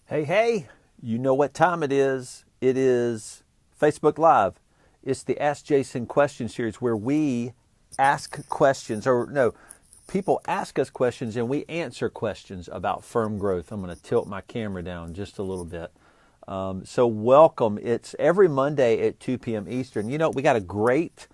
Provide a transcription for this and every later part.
Hey, you know what time it is. It is Facebook Live. It's the Ask Jason question series where we ask questions, or no, people ask us questions and we answer questions about firm growth. I'm going to tilt my camera down just a little bit. So welcome. It's every Monday at 2 p.m. Eastern. You know, we have a great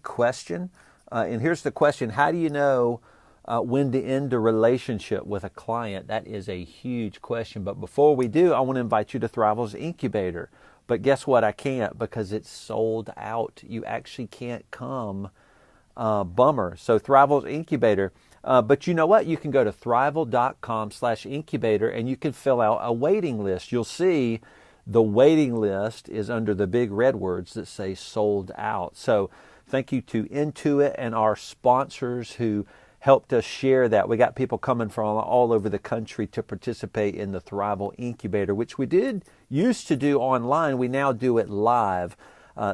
question. And here's the question. How do you know when to end a relationship with a client? That is a huge question. But before we do, I want to invite you to Thriveal's Incubator. But guess what? I can't because it's sold out. You actually can't come. Bummer. So Thriveal's Incubator. But you know what? You can go to thriveal.com/incubator and you can fill out a waiting list. You'll see the waiting list is under the big red words that say sold out. So thank you to Intuit and our sponsors who helped us share that. We got people coming from all over the country to participate in the Thriveal Incubator, which we used to do online. We now do it live.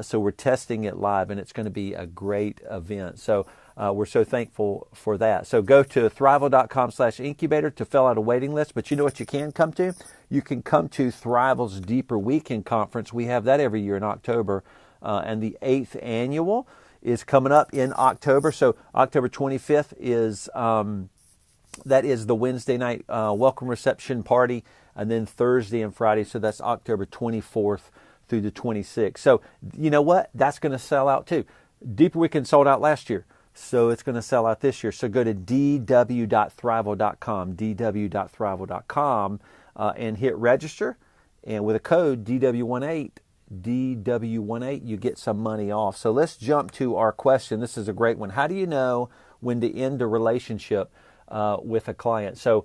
So we're testing it live, and it's going to be a great event. So we're so thankful for that. So go to thriveal.com/incubator to fill out a waiting list. But you know what you can come to? You can come to Thriveal's Deeper Weekend Conference. We have that every year in October. And the 8th annual is coming up in October. So October 25th is that is the Wednesday night welcome reception party, and then Thursday and Friday. So that's October 24th through the 26th. So you know what? That's going to sell out too. Deeper Weekend sold out last year, so it's going to sell out this year. So go to dw.thriveal.com, and hit register, and with a code DW18, you get some money off. So let's jump to our question. This is a great one. How do you know when to end a relationship with a client? So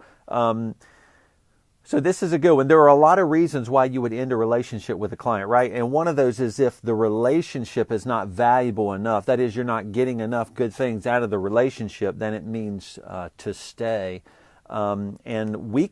this is a good one. There are a lot of reasons why you would end a relationship with a client, right? And one of those is if the relationship is not valuable enough. That is, you're not getting enough good things out of the relationship, then it means to stay. And we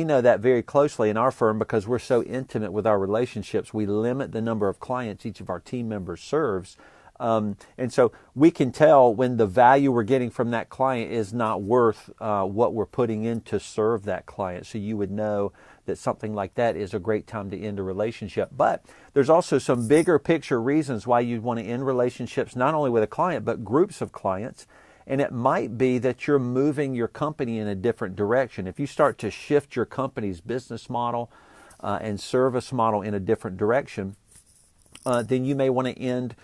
know that very closely in our firm because we're so intimate with our relationships. We limit the number of clients each of our team members serves. And so we can tell when the value we're getting from that client is not worth what we're putting in to serve that client. So you would know that something like that is a great time to end a relationship. But there's also some bigger picture reasons why you'd want to end relationships, not only with a client, but groups of clients. And it might be that you're moving your company in a different direction. If you start to shift your company's business model and service model in a different direction, then you may want to end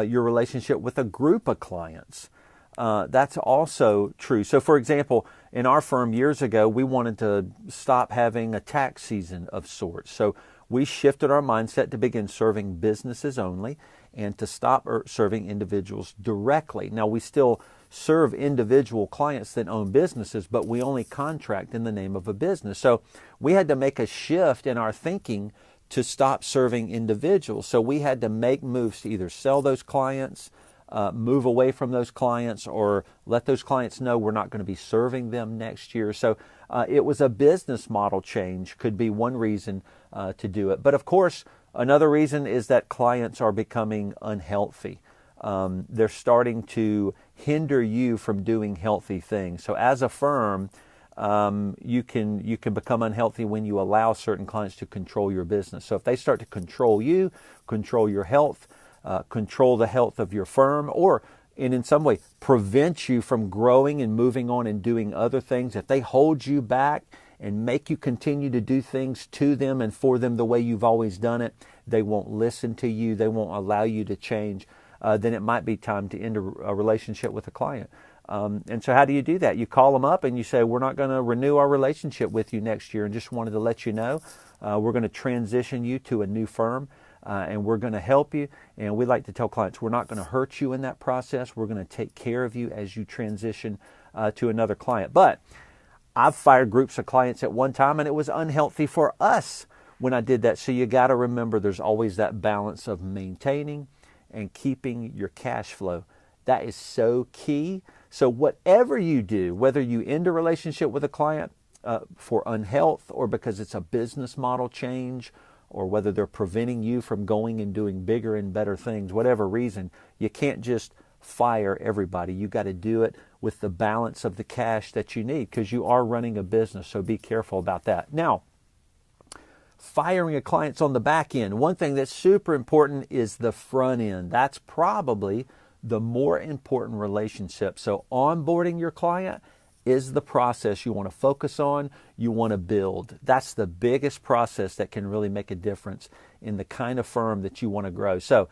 your relationship with a group of clients. That's also true. So for example, in our firm years ago, we wanted to stop having a tax season of sorts. So we shifted our mindset to begin serving businesses only and to stop serving individuals directly. Now we still serve individual clients that own businesses, but we only contract in the name of a business. So we had to make a shift in our thinking to stop serving individuals. So we had to make moves to either sell those clients, move away from those clients, or let those clients know we're not going to be serving them next year. So it was a business model change, could be one reason to do it. But of course, another reason is that clients are becoming unhealthy. They're starting to hinder you from doing healthy things. So as a firm, you can become unhealthy when you allow certain clients to control your business. So if they start to control you, control your health, control the health of your firm, or in some way prevent you from growing and moving on and doing other things, if they hold you back and make you continue to do things to them and for them the way you've always done it, they won't listen to you, they won't allow you to change, then it might be time to end a relationship with a client. And so how do you do that? You call them up and you say, we're not going to renew our relationship with you next year, and just wanted to let you know we're going to transition you to a new firm, and we're going to help you. And we like to tell clients we're not going to hurt you in that process. We're going to take care of you as you transition to another client. But I've fired groups of clients at one time, and it was unhealthy for us when I did that. So you got to remember there's always that balance of maintaining and keeping your cash flow. That is so key. So whatever you do, whether you end a relationship with a client for unhealth or because it's a business model change, or whether they're preventing you from going and doing bigger and better things, whatever reason, you can't just fire everybody. You got to do it with the balance of the cash that you need because you are running a business. So be careful about that. Now, firing a client's on the back end. One thing that's super important is the front end. That's probably the more important relationship. So onboarding your client is the process you want to focus on, you want to build. That's the biggest process that can really make a difference in the kind of firm that you want to grow. So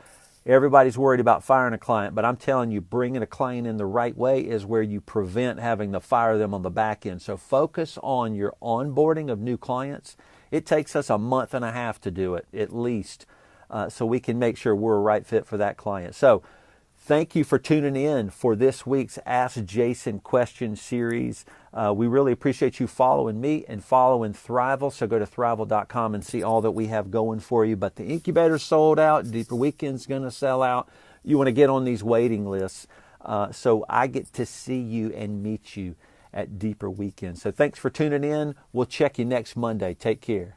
everybody's worried about firing a client, but I'm telling you, bringing a client in the right way is where you prevent having to fire them on the back end. So focus on your onboarding of new clients. It takes us a month and a half to do it, at least, so we can make sure we're a right fit for that client. So thank you for tuning in for this week's Ask Jason Question series. We really appreciate you following me and following Thriveal. So go to Thriveal.com and see all that we have going for you. But the incubator's sold out. Deeper Weekend's going to sell out. You want to get on these waiting lists so I get to see you and meet you at Deeper Weekend. So thanks for tuning in. We'll check you next Monday. Take care.